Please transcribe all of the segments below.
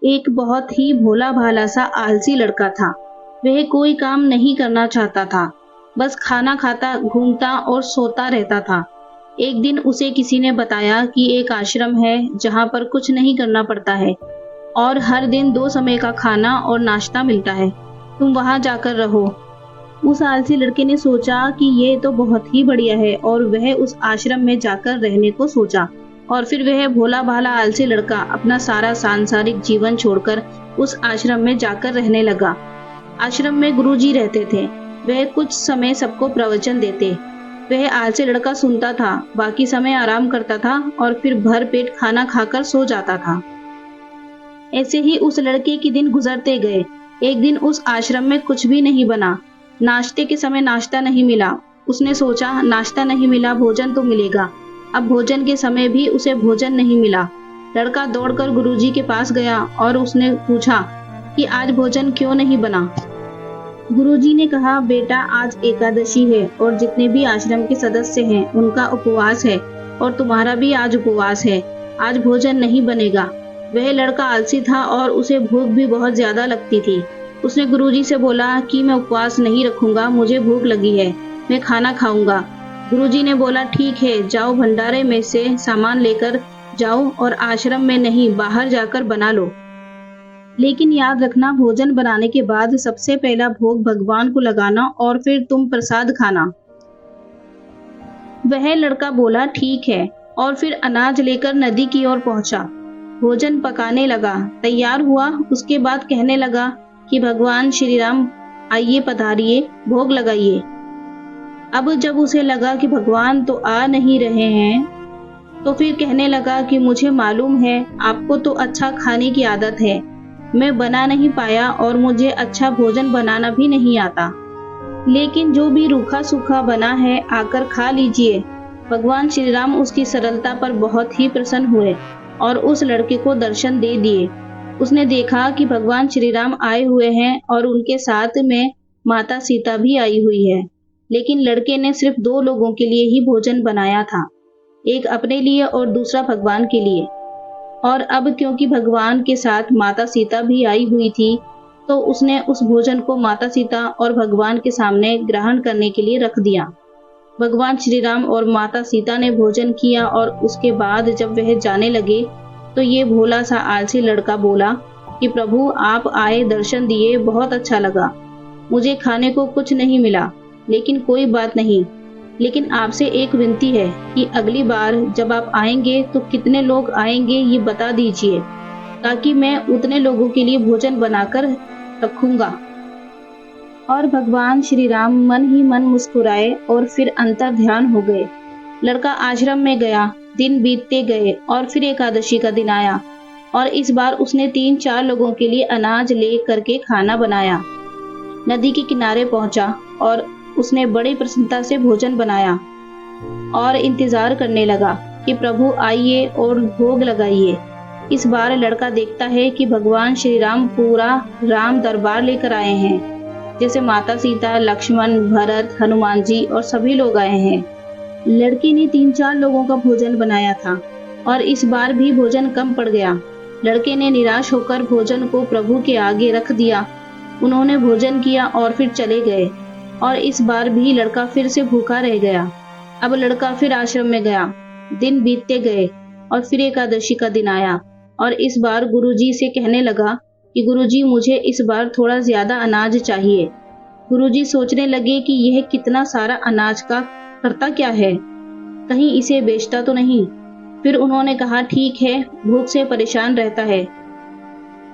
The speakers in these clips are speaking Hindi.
एक बहुत ही भोला भाला सा आलसी लड़का था। वह कोई काम नहीं करना चाहता था, बस खाना खाता, घूमता और सोता रहता था। एक दिन उसे किसी ने बताया कि एक आश्रम है जहाँ पर कुछ नहीं करना पड़ता है और हर दिन 2 समय का खाना और नाश्ता मिलता है। तुम वहाँ जाकर रहो। उस आलसी लड़के ने सोचा कि ये तो बहुत ही बढ़िया है और वह उस आश्रम में जाकर रहने को सोचा। और फिर वह भोला भाला आलसी लड़का अपना सारा सांसारिक जीवन छोड़कर उस आश्रम में जाकर रहने लगा। आश्रम में गुरुजी रहते थे। वह कुछ समय सबको प्रवचन देते। वह आलसी लड़का सुनता था, बाकी समय आराम करता था और फिर भर पेट खाना खाकर सो जाता था। ऐसे ही उस लड़के के दिन गुजरते गए। एक दिन उस आश्रम में कुछ भी नहीं बना। नाश्ते के समय नाश्ता नहीं मिला। उसने सोचा, नाश्ता नहीं मिला, भोजन तो मिलेगा। अब भोजन के समय भी उसे भोजन नहीं मिला। लड़का दौड़कर गुरुजी के पास गया और उसने पूछा कि आज भोजन क्यों नहीं बना। गुरुजी ने कहा, बेटा आज एकादशी है और जितने भी आश्रम के सदस्य हैं उनका उपवास है और तुम्हारा भी आज उपवास है। आज भोजन नहीं बनेगा। वह लड़का आलसी था और उसे भूख भी बहुत ज्यादा लगती थी। उसने गुरुजी से बोला कि मैं उपवास नहीं रखूंगा, मुझे भूख लगी है, मैं खाना खाऊंगा। गुरुजी ने बोला, ठीक है, जाओ भंडारे में से सामान लेकर जाओ और आश्रम में नहीं, बाहर जाकर बना लो। लेकिन याद रखना, भोजन बनाने के बाद सबसे पहला भोग भगवान को लगाना और फिर तुम प्रसाद खाना। वह लड़का बोला, ठीक है, और फिर अनाज लेकर नदी की ओर पहुंचा। भोजन पकाने लगा, तैयार हुआ। उसके बाद कहने लगा कि भगवान श्री राम आइए, पधारिए, भोग लगाइए। अब जब उसे लगा कि भगवान तो आ नहीं रहे हैं, तो फिर कहने लगा कि मुझे मालूम है आपको तो अच्छा खाने की आदत है, मैं बना नहीं पाया और मुझे अच्छा भोजन बनाना भी नहीं आता, लेकिन जो भी रूखा सूखा बना है आकर खा लीजिए। भगवान श्री राम उसकी सरलता पर बहुत ही प्रसन्न हुए और उस लड़के को दर्शन दे दिए। उसने देखा कि भगवान श्री राम आए हुए हैं और उनके साथ में माता सीता भी आई हुई है। लेकिन लड़के ने सिर्फ 2 लोगों के लिए ही भोजन बनाया था, एक अपने लिए और दूसरा भगवान के लिए। और अब क्योंकि भगवान के साथ माता सीता भी आई हुई थी, तो उसने उस भोजन को माता सीता और भगवान के सामने ग्रहण करने के लिए रख दिया। भगवान श्री राम और माता सीता ने भोजन किया और उसके बाद जब वह जाने लगे तो ये भोला सा आलसी लड़का बोला कि प्रभु आप आए, दर्शन दिए, बहुत अच्छा लगा। मुझे खाने को कुछ नहीं मिला, लेकिन कोई बात नहीं। लेकिन आपसे एक विनती है कि अगली बार जब आप आएंगे तो कितने लोग आएंगे ये बता दीजिए, ताकि मैं उतने लोगों के लिए भोजन बनाकर रखूंगा। और भगवान श्री राम मन ही मन मुस्कुराए और फिर अंतर ध्यान हो गए। लड़का आश्रम में गया। दिन बीतते गए और फिर एकादशी का दिन आया और इस बार उसने 3-4 लोगों के लिए अनाज ले करके खाना बनाया। नदी के किनारे पहुंचा और उसने बड़ी प्रसन्नता से भोजन बनाया और इंतजार करने लगा कि प्रभु आइए और भोग लगाइए। इस बार लड़का देखता है कि भगवान श्री राम पूरा राम दरबार लेकर आए हैं, जैसे माता सीता, लक्ष्मण, भरत, हनुमान जी और सभी लोग आए हैं। लड़के ने 3-4 लोगों का भोजन बनाया था और इस बार भी भोजन कम पड़ गया। लड़के ने निराश होकर भोजन को प्रभु के आगे रख दिया। उन्होंने भोजन किया और फिर चले गए और इस बार भी लड़का फिर से भूखा रह गया। अब लड़का फिर आश्रम में गया। दिन बीतते गए और फिर एकादशी का दिन आया और इस बार गुरुजी से कहने लगा कि गुरुजी मुझे इस बार थोड़ा ज्यादा अनाज चाहिए। गुरुजी सोचने लगे कि यह कितना सारा अनाज का करता क्या है, कहीं इसे बेचता तो नहीं। फिर उन्होंने कहा, ठीक है, भूख से परेशान रहता है।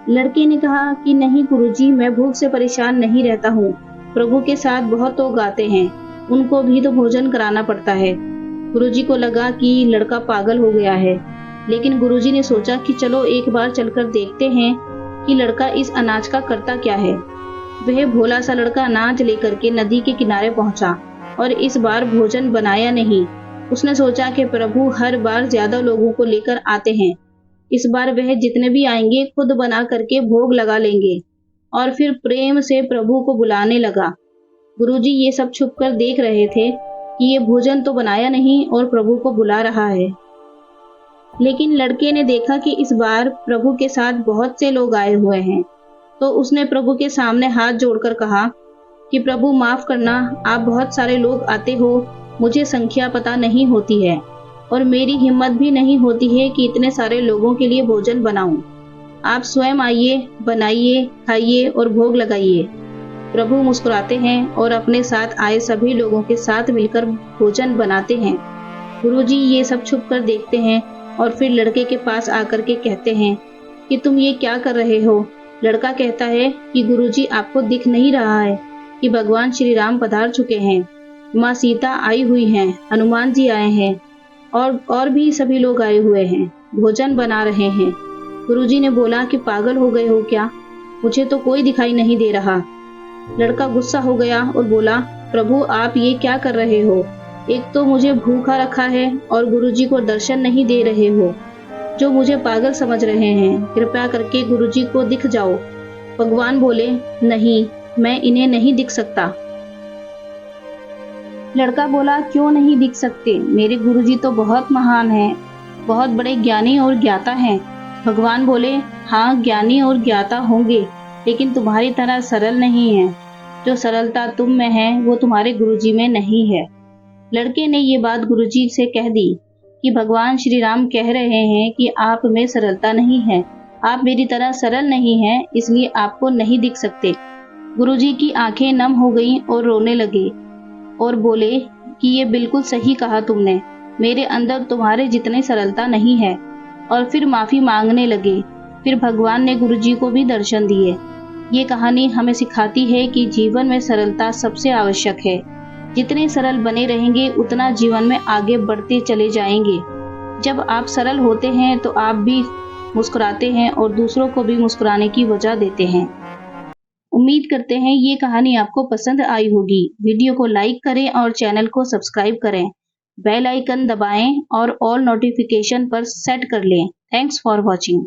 लड़के ने कहा कि नहीं गुरुजी, मैं भूख से परेशान नहीं रहता हूँ, प्रभु के साथ बहुत लोग आते हैं, उनको भी तो भोजन कराना पड़ता है। गुरुजी को लगा कि लड़का पागल हो गया है, लेकिन गुरुजी ने सोचा कि चलो एक बार चलकर देखते हैं कि लड़का इस अनाज का करता क्या है। वह भोला सा लड़का अनाज लेकर के नदी के किनारे पहुंचा और इस बार भोजन बनाया नहीं। उसने सोचा कि प्रभु हर बार ज्यादा लोगों को लेकर आते हैं, इस बार वह जितने भी आएंगे खुद बना करके भोग लगा लेंगे। और फिर प्रेम से प्रभु को बुलाने लगा। गुरुजी ये सब छुपकर देख रहे थे कि ये भोजन तो बनाया नहीं और प्रभु को बुला रहा है। लेकिन लड़के ने देखा कि इस बार प्रभु के साथ बहुत से लोग आए हुए हैं, तो उसने प्रभु के सामने हाथ जोड़कर कहा कि प्रभु माफ करना, आप बहुत सारे लोग आते हो, मुझे संख्या पता नहीं होती है और मेरी हिम्मत भी नहीं होती है कि इतने सारे लोगों के लिए भोजन बनाऊं। आप स्वयं आइए, बनाइए, खाइए और भोग लगाइए। प्रभु मुस्कुराते हैं और अपने साथ आए सभी लोगों के साथ मिलकर भोजन बनाते हैं। गुरुजी ये सब छुप कर देखते हैं और फिर लड़के के पास आकर के कहते हैं कि तुम ये क्या कर रहे हो। लड़का कहता है कि गुरुजी आपको दिख नहीं रहा है कि भगवान श्री राम पधार चुके हैं, माँ सीता आई हुई हैं, हनुमान जी आए हैं और भी सभी लोग आए हुए हैं, भोजन बना रहे हैं। गुरुजी ने बोला कि पागल हो गए हो क्या, मुझे तो कोई दिखाई नहीं दे रहा। लड़का गुस्सा हो गया और बोला, प्रभु आप ये क्या कर रहे हो, एक तो मुझे भूखा रखा है और गुरुजी को दर्शन नहीं दे रहे हो, जो मुझे पागल समझ रहे हैं, कृपया करके गुरुजी को दिख जाओ। भगवान बोले, नहीं, मैं इन्हें नहीं दिख सकता। लड़का बोला, क्यों नहीं दिख सकते, मेरे गुरुजी तो बहुत महान हैं, बहुत बड़े ज्ञानी और ज्ञाता हैं। भगवान बोले, हाँ ज्ञानी और ज्ञाता होंगे, लेकिन तुम्हारी तरह सरल नहीं है। जो सरलता तुम में है वो तुम्हारे गुरुजी में नहीं है। लड़के ने ये बात गुरुजी से कह दी कि भगवान श्री राम कह रहे हैं कि आप में सरलता नहीं है, आप मेरी तरह सरल नहीं हैं, इसलिए आपको नहीं दिख सकते। गुरुजी की आंखें नम हो गईं और रोने लगे और बोले कि ये बिल्कुल सही कहा तुमने, मेरे अंदर तुम्हारे जितनी सरलता नहीं है। और फिर माफी मांगने लगे। फिर भगवान ने गुरुजी को भी दर्शन दिए। ये कहानी हमें सिखाती है कि जीवन में सरलता सबसे आवश्यक है। जितने सरल बने रहेंगे उतना जीवन में आगे बढ़ते चले जाएंगे। जब आप सरल होते हैं तो आप भी मुस्कुराते हैं और दूसरों को भी मुस्कुराने की वजह देते हैं। उम्मीद करते हैं ये कहानी आपको पसंद आई होगी। वीडियो को लाइक करें और चैनल को सब्सक्राइब करें। बेल आइकन दबाएं और ऑल नोटिफिकेशन पर सेट कर लें। Thanks for watching.